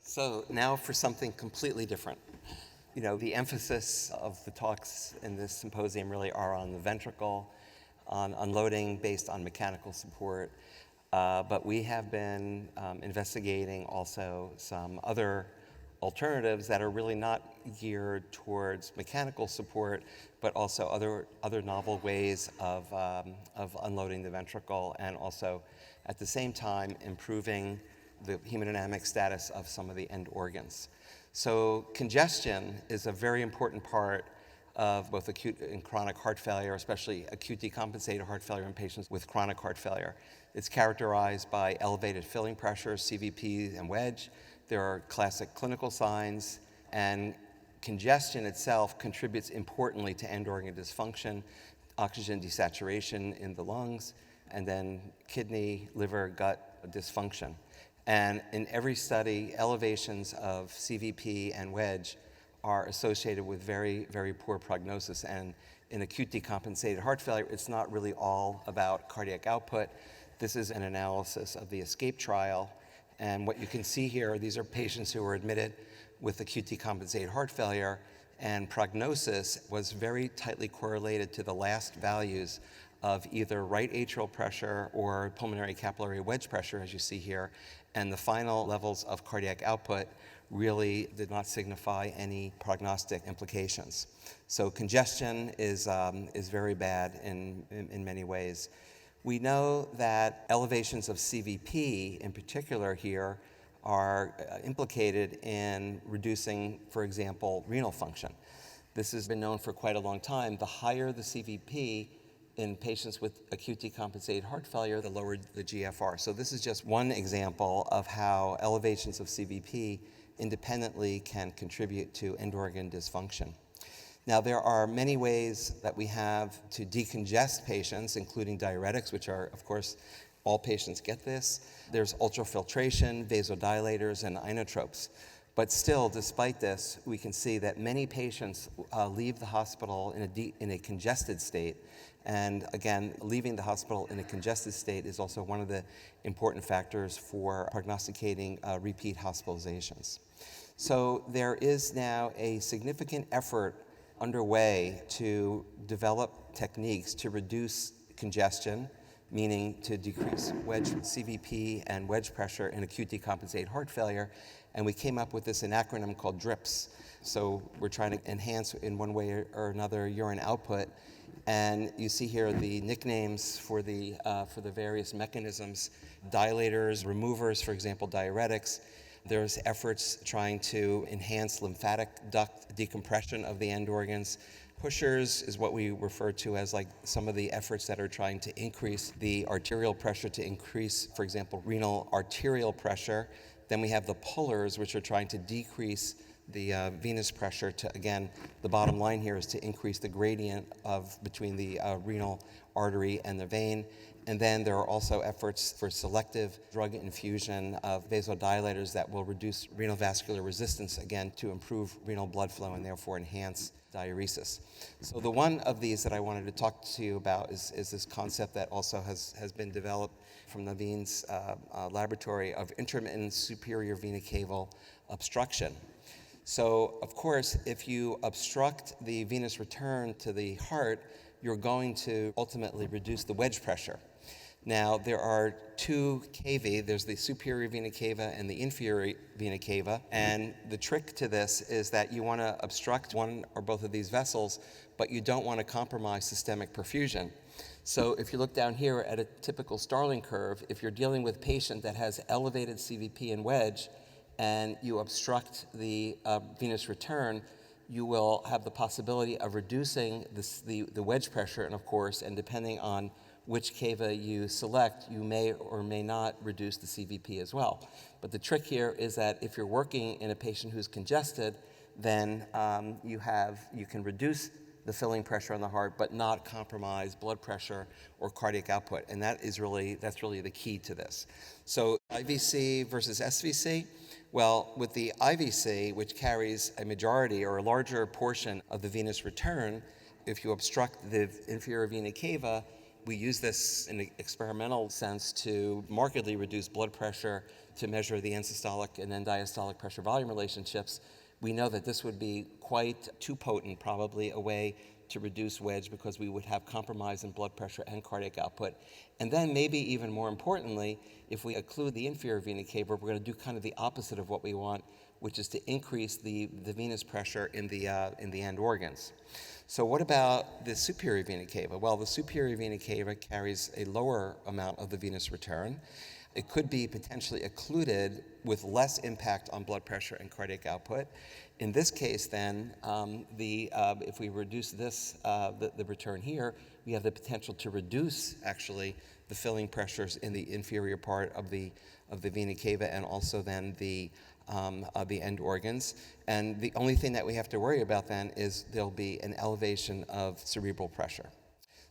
So now for something completely different. The emphasis of the talks in this symposium really are on the ventricle, on unloading based on mechanical support. But we have been investigating also some other alternatives that are really not geared towards mechanical support, but also other novel ways of unloading the ventricle, and also at the same time improving the hemodynamic status of some of the end organs. So congestion is a very important part of both acute and chronic heart failure, especially acute decompensated heart failure in patients with chronic heart failure. It's characterized by elevated filling pressure, CVP and wedge. There are classic clinical signs, and congestion itself contributes importantly to end organ dysfunction, oxygen desaturation in the lungs, and then kidney, liver, gut dysfunction. And in every study, elevations of CVP and wedge are associated with very, very poor prognosis. And in acute decompensated heart failure, it's not really all about cardiac output. This is an analysis of the ESCAPE trial. And what you can see here, these are patients who were admitted with acute decompensated heart failure, and prognosis was very tightly correlated to the last values of either right atrial pressure or pulmonary capillary wedge pressure, as you see here. And the final levels of cardiac output really did not signify any prognostic implications. So congestion is very bad in many ways. We know that elevations of CVP in particular here are implicated in reducing, for example, renal function. This has been known for quite a long time. The higher the CVP in patients with acute decompensated heart failure, the lower the GFR. So this is just one example of how elevations of CVP independently can contribute to end organ dysfunction. Now, there are many ways that we have to decongest patients, including diuretics, which are, of course, all patients get this. There's ultrafiltration, vasodilators, and inotropes. But still, despite this, we can see that many patients leave the hospital in a congested state. And again, leaving the hospital in a congested state is also one of the important factors for prognosticating repeat hospitalizations. So there is now a significant effort underway to develop techniques to reduce congestion, meaning to decrease wedge CVP and wedge pressure in acute decompensated heart failure. And we came up with an acronym called DRIPS. So we're trying to enhance in one way or another urine output. And you see here the nicknames for the various mechanisms: dilators, removers, for example, diuretics. There's efforts trying to enhance lymphatic duct decompression of the end organs. Pushers is what we refer to as like some of the efforts that are trying to increase the arterial pressure, to increase, for example, renal arterial pressure. Then we have the pullers, which are trying to decrease the venous pressure to, again, the bottom line here is to increase the gradient between the renal artery and the vein. And then there are also efforts for selective drug infusion of vasodilators that will reduce renal vascular resistance, again, to improve renal blood flow and therefore enhance diuresis. So the one of these that I wanted to talk to you about is this concept that also has been developed from Naveen's laboratory of intermittent superior vena cava obstruction. So, of course, if you obstruct the venous return to the heart, you're going to ultimately reduce the wedge pressure. Now, there are two cavae. There's the superior vena cava and the inferior vena cava. And the trick to this is that you want to obstruct one or both of these vessels, but you don't want to compromise systemic perfusion. So if you look down here at a typical Starling curve, if you're dealing with a patient that has elevated CVP and wedge, and you obstruct the venous return, you will have the possibility of reducing the wedge pressure, and of course, and depending on which cava you select, you may or may not reduce the CVP as well. But the trick here is that if you're working in a patient who's congested, then you can reduce the filling pressure on the heart, but not compromise blood pressure or cardiac output. And that's really the key to this. So IVC versus SVC. Well, with the IVC, which carries a majority or a larger portion of the venous return, if you obstruct the inferior vena cava, We use this in an experimental sense to markedly reduce blood pressure to measure the end-systolic and end-diastolic pressure volume relationships. We know that this would be quite too potent, probably a way to reduce wedge, because we would have compromise in blood pressure and cardiac output. And then maybe even more importantly, if we occlude the inferior vena cava, we're going to do kind of the opposite of what we want, which is to increase the venous pressure in the end organs. So what about the superior vena cava? Well, the superior vena cava carries a lower amount of the venous return. It could be potentially occluded with less impact on blood pressure and cardiac output. In this case, then, if we reduce this, the return here, we have the potential to reduce, actually, the filling pressures in the inferior part of the vena cava, and also then the end organs. And the only thing that we have to worry about then is there'll be an elevation of cerebral pressure.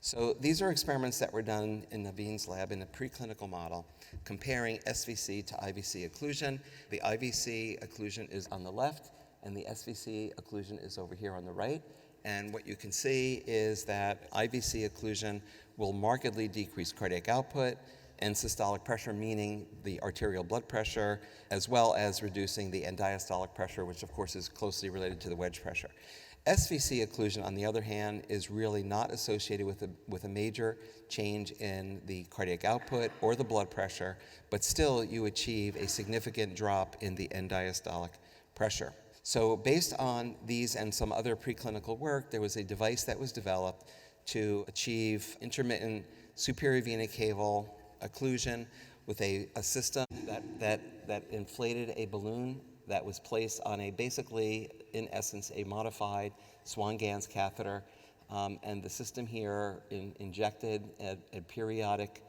So these are experiments that were done in Naveen's lab in a preclinical model comparing SVC to IVC occlusion. The IVC occlusion is on the left, and the SVC occlusion is over here on the right. And what you can see is that IVC occlusion will markedly decrease cardiac output and systolic pressure, meaning the arterial blood pressure, as well as reducing the end-diastolic pressure, which of course is closely related to the wedge pressure. SVC occlusion, on the other hand, is really not associated with a major change in the cardiac output or the blood pressure, but still you achieve a significant drop in the end-diastolic pressure. So based on these and some other preclinical work, there was a device that was developed to achieve intermittent superior vena caval occlusion with a system that inflated a balloon that was placed on basically, in essence, a modified Swan-Ganz catheter. And the system here injected at periodic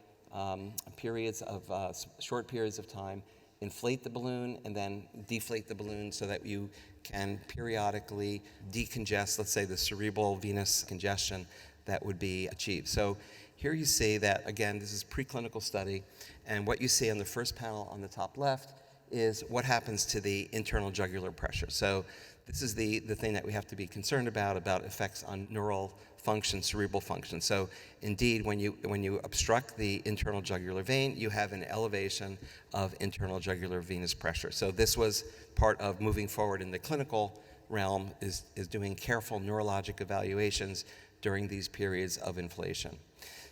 short periods of time, inflate the balloon and then deflate the balloon so that you can periodically decongest, let's say, the cerebral venous congestion that would be achieved. So here you see that, again, this is a preclinical study, and what you see on the first panel on the top left is what happens to the internal jugular pressure. So this is the thing that we have to be concerned about effects on neural function, cerebral function. So indeed, when you obstruct the internal jugular vein, you have an elevation of internal jugular venous pressure. So this was part of moving forward in the clinical realm, is doing careful neurologic evaluations during these periods of inflation.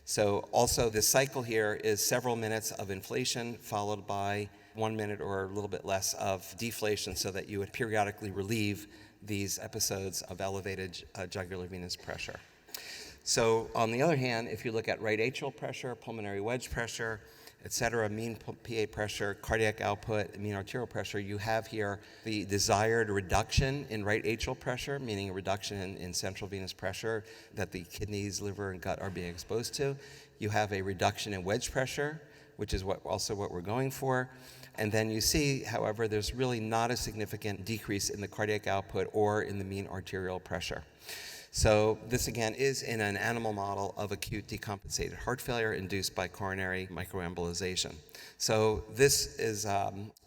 So also this cycle here is several minutes of inflation followed by 1 minute or a little bit less of deflation, so that you would periodically relieve these episodes of elevated jugular venous pressure. So on the other hand, if you look at right atrial pressure, pulmonary wedge pressure, etc., mean PA pressure, cardiac output, mean arterial pressure, you have here the desired reduction in right atrial pressure, meaning a reduction in central venous pressure that the kidneys, liver, and gut are being exposed to. You have a reduction in wedge pressure, which is also what we're going for. And then you see, however, there's really not a significant decrease in the cardiac output or in the mean arterial pressure. So this, again, is in an animal model of acute decompensated heart failure induced by coronary microembolization. So this is,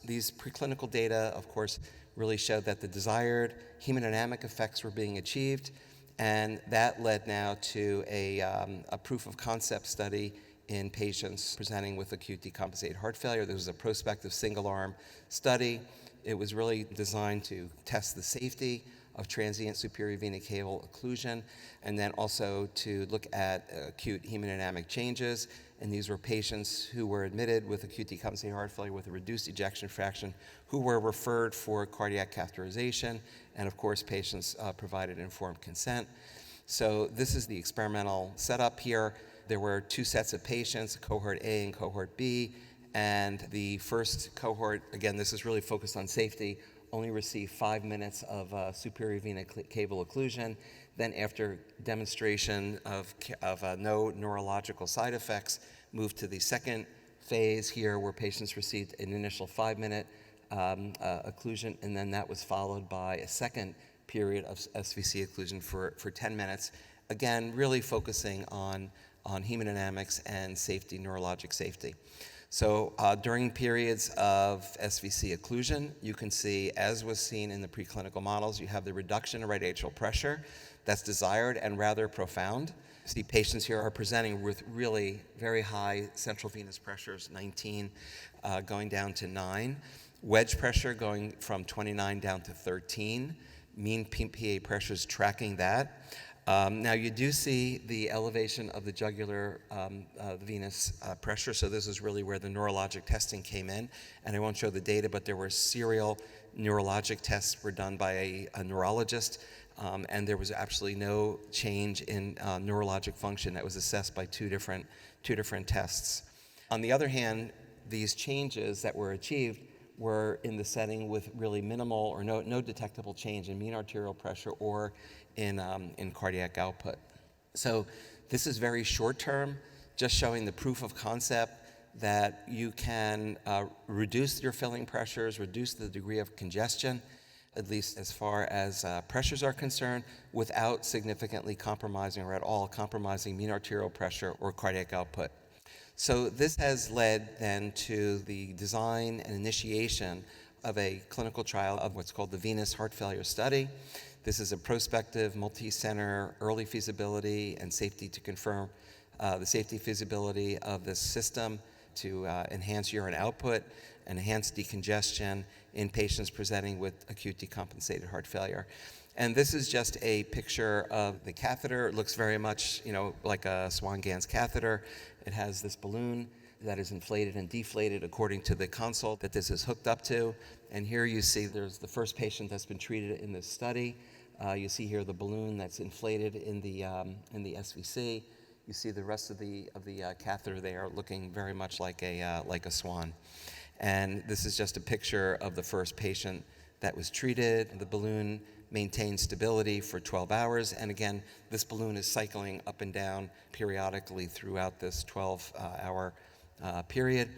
these preclinical data, of course, really showed that the desired hemodynamic effects were being achieved, and that led now to a proof of concept study in patients presenting with acute decompensated heart failure. This was a prospective single-arm study. It was really designed to test the safety of transient superior vena caval occlusion, and then also to look at acute hemodynamic changes. And these were patients who were admitted with acute decompensated heart failure with a reduced ejection fraction, who were referred for cardiac catheterization, and of course patients provided informed consent. So this is the experimental setup here. There were two sets of patients, cohort A and cohort B, and the first cohort, again, this is really focused on safety, only received 5 minutes of superior vena caval occlusion. Then after demonstration of no neurological side effects, moved to the second phase here where patients received an initial 5-minute occlusion, and then that was followed by a second period of SVC occlusion for 10 minutes. Again, really focusing on hemodynamics and safety, neurologic safety. So during periods of SVC occlusion, you can see, as was seen in the preclinical models, you have the reduction in right atrial pressure that's desired and rather profound. You see patients here are presenting with really very high central venous pressures, 19 going down to 9. Wedge pressure going from 29 down to 13. Mean PA pressures tracking that. Now you do see the elevation of the jugular venous pressure, so this is really where the neurologic testing came in, and I won't show the data, but there were serial neurologic tests were done by a neurologist, and there was absolutely no change in neurologic function that was assessed by two different tests. On the other hand, these changes that were achieved were in the setting with really minimal or no detectable change in mean arterial pressure or in cardiac output. So this is very short term, just showing the proof of concept that you can reduce your filling pressures, reduce the degree of congestion, at least as far as pressures are concerned, without significantly compromising or at all compromising mean arterial pressure or cardiac output. So this has led then to the design and initiation of a clinical trial of what's called the venous heart failure study. This is a prospective, multi-center, early feasibility and safety to confirm the safety feasibility of this system to enhance urine output, enhance decongestion in patients presenting with acute decompensated heart failure. And this is just a picture of the catheter. It looks very much, like a Swan-Ganz catheter. It has this balloon that is inflated and deflated according to the console that this is hooked up to. And here you see there's the first patient that's been treated in this study. You see here the balloon that's inflated in the SVC. You see the rest of the catheter there looking very much like a swan. And this is just a picture of the first patient that was treated. The balloon maintained stability for 12 hours. And again, this balloon is cycling up and down periodically throughout this 12-hour period.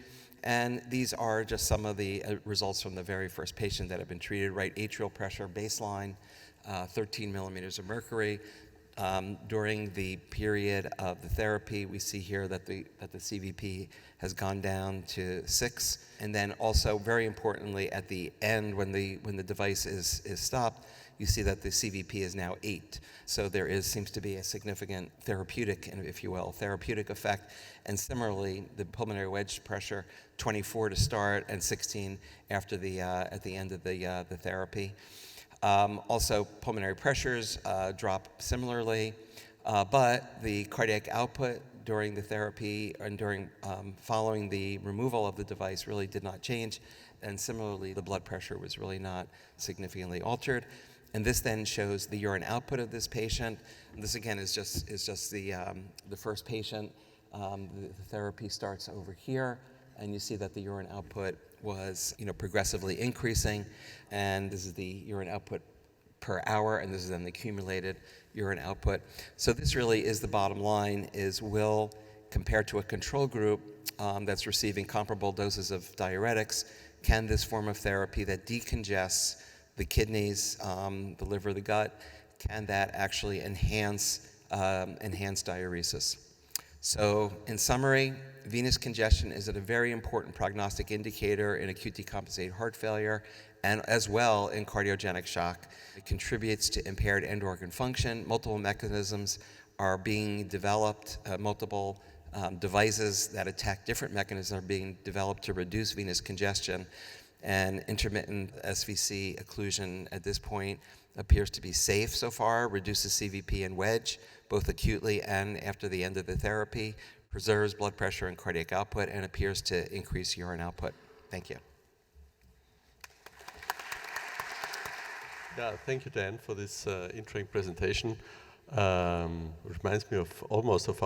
And these are just some of the results from the very first patient that have been treated. Right atrial pressure baseline, 13 millimeters of mercury. During the period of the therapy, we see here that the CVP has gone down to 6. And then also, very importantly, at the end, when the device is stopped, you see that the CVP is now 8. So there seems to be a significant therapeutic, if you will, therapeutic effect. And similarly, the pulmonary wedge pressure, 24 to start and 16 after at the end of the therapy. Also, pulmonary pressures drop similarly, but the cardiac output during the therapy and following the removal of the device really did not change, and similarly, the blood pressure was really not significantly altered. And this then shows the urine output of this patient. And this again is just the first patient. The therapy starts over here, and you see that the urine output was progressively increasing, and this is the urine output per hour, and this is then the accumulated urine output. So this really is the bottom line, is compared to a control group that's receiving comparable doses of diuretics, can this form of therapy that decongests the kidneys, the liver, the gut, can that actually enhance diuresis? So in summary, venous congestion is a very important prognostic indicator in acute decompensated heart failure and as well in cardiogenic shock. It contributes to impaired end organ function. Multiple mechanisms are being developed, multiple devices that attack different mechanisms are being developed to reduce venous congestion. And intermittent SVC occlusion at this point appears to be safe so far, reduces CVP and wedge, both acutely and after the end of the therapy, preserves blood pressure and cardiac output, and appears to increase urine output. Thank you. Yeah, thank you, Dan, for this interesting presentation. Reminds me of almost of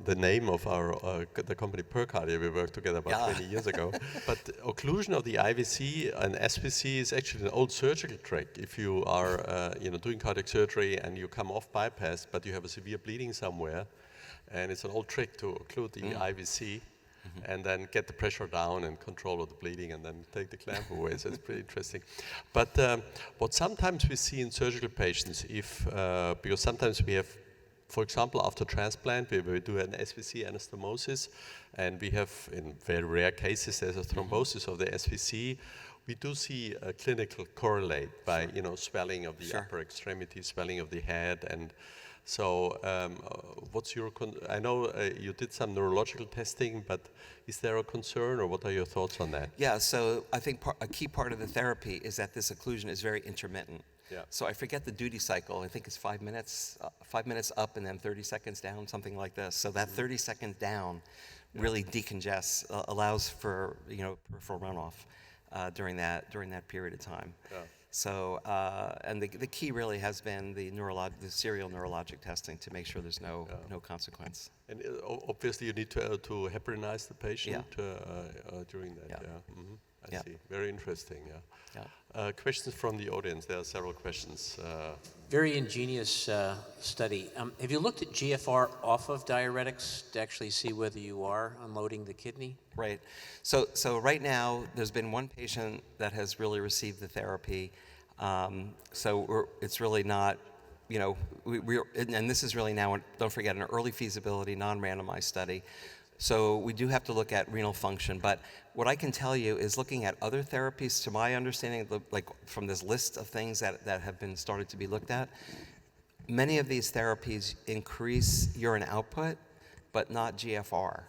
the name of the company PreCardia. We worked together about 20 years ago. But occlusion of the IVC and SVC is actually an old surgical trick. If you are doing cardiac surgery and you come off bypass, but you have a severe bleeding somewhere, and it's an old trick to occlude the IVC and then get the pressure down and control of the bleeding and then take the clamp away. So it's pretty interesting. But what sometimes we see in surgical patients, because sometimes we have for example, after transplant, we do an SVC anastomosis, and we have, in very rare cases, there's a thrombosis of the SVC. We do see a clinical correlate by, swelling of the upper extremity, swelling of the head, and so what's your, I know you did some neurological testing, but is there a concern, or what are your thoughts on that? Yeah, so I think a key part of the therapy is that this occlusion is very intermittent. Yeah. So I forget the duty cycle. I think it's 5 minutes up and then 30 seconds down, something like this. So that 30 seconds down really decongests, allows for peripheral runoff during that period of time. Yeah. So and the key really has been the serial neurologic testing to make sure there's no consequence. And obviously you need to heparinize the patient during that. I see. Very interesting. Questions from the audience. There are several questions. Very ingenious study. Have you looked at GFR off of diuretics to actually see whether you are unloading the kidney? Right. So right now, there's been one patient that has really received the therapy. It's really not, and this is really now, don't forget, an early feasibility, non-randomized study. So we do have to look at renal function, but what I can tell you is looking at other therapies, to my understanding, like from this list of things that have been started to be looked at, many of these therapies increase urine output, but not GFR.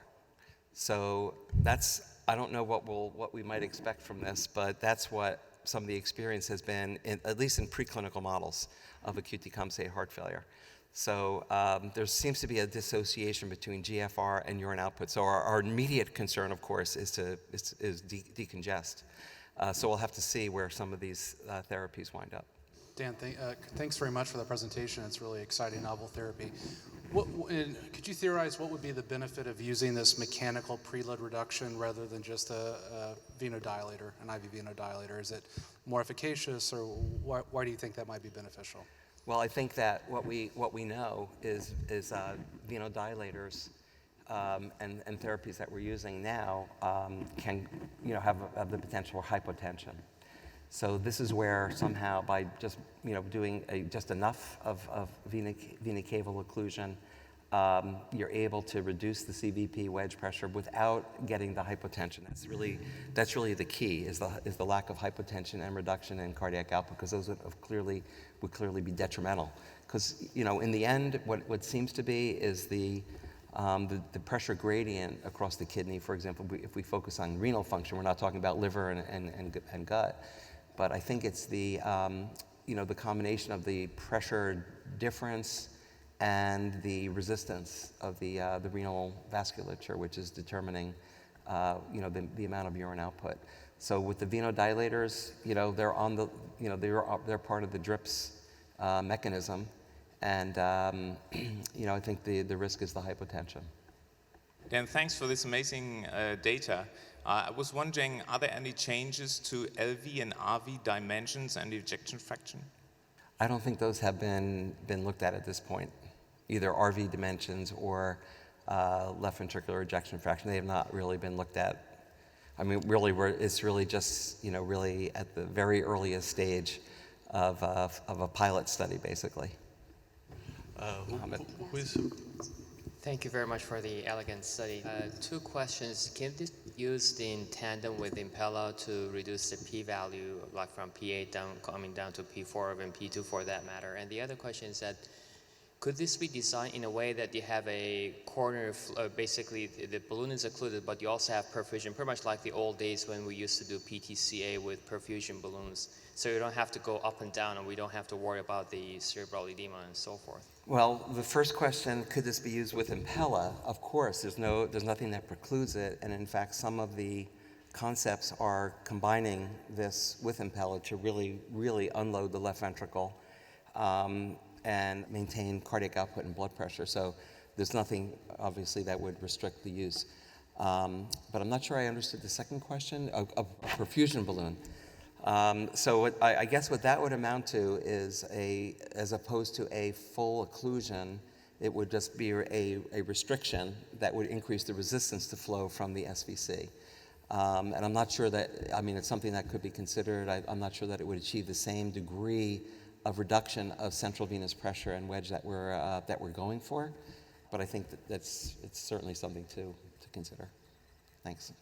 So I don't know what we might expect from this, but that's what some of the experience has been, at least in preclinical models of acute decompensated heart failure. So there seems to be a dissociation between GFR and urine output. So our immediate concern, of course, is decongest. So we'll have to see where some of these therapies wind up. Dan, thanks very much for the presentation. It's really exciting, novel therapy. Could you theorize what would be the benefit of using this mechanical preload reduction rather than just a venodilator, an IV venodilator? Is it more efficacious, or why do you think that might be beneficial? Well, I think that what we know is venodilators and therapies that we're using now can have the potential for hypotension. So this is where somehow by just doing just enough of vena cava occlusion, you're able to reduce the CVP wedge pressure without getting the hypotension. That's really the key, is the lack of hypotension and reduction in cardiac output, because those would clearly be detrimental. Because in the end, what seems to be is the pressure gradient across the kidney. For example, if we focus on renal function, we're not talking about liver and gut, but I think it's the combination of the pressure difference and the resistance of the renal vasculature, which is determining the amount of urine output. So with the venodilators, they're part of the DRIPS mechanism, and I think the risk is the hypotension. Dan, thanks for this amazing data. I was wondering, are there any changes to LV and RV dimensions and ejection fraction? I don't think those have been looked at this point, either RV dimensions or left ventricular ejection fraction. They have not really been looked at. I mean, really, it's really just really at the very earliest stage of a pilot study, basically. Thank you very much for the elegant study. Two questions. Can this be used in tandem with Impella to reduce the p-value, like from P8 coming down to P4 and P2 for that matter? And the other question is that, could this be designed in a way that you have a corner, basically the balloon is occluded, but you also have perfusion, pretty much like the old days when we used to do PTCA with perfusion balloons. So you don't have to go up and down, and we don't have to worry about the cerebral edema and so forth. Well, the first question, could this be used with Impella? Of course, there's nothing that precludes it, and in fact, some of the concepts are combining this with Impella to really unload the left ventricle and maintain cardiac output and blood pressure. So there's nothing, obviously, that would restrict the use. But I'm not sure I understood the second question, a perfusion balloon. So I guess what that would amount to is as opposed to a full occlusion, it would just be a restriction that would increase the resistance to flow from the SVC. And I'm not sure that, it's something that could be considered. I'm not sure that it would achieve the same degree of reduction of central venous pressure and wedge that we're going for. But I think it's certainly something to consider. Thanks.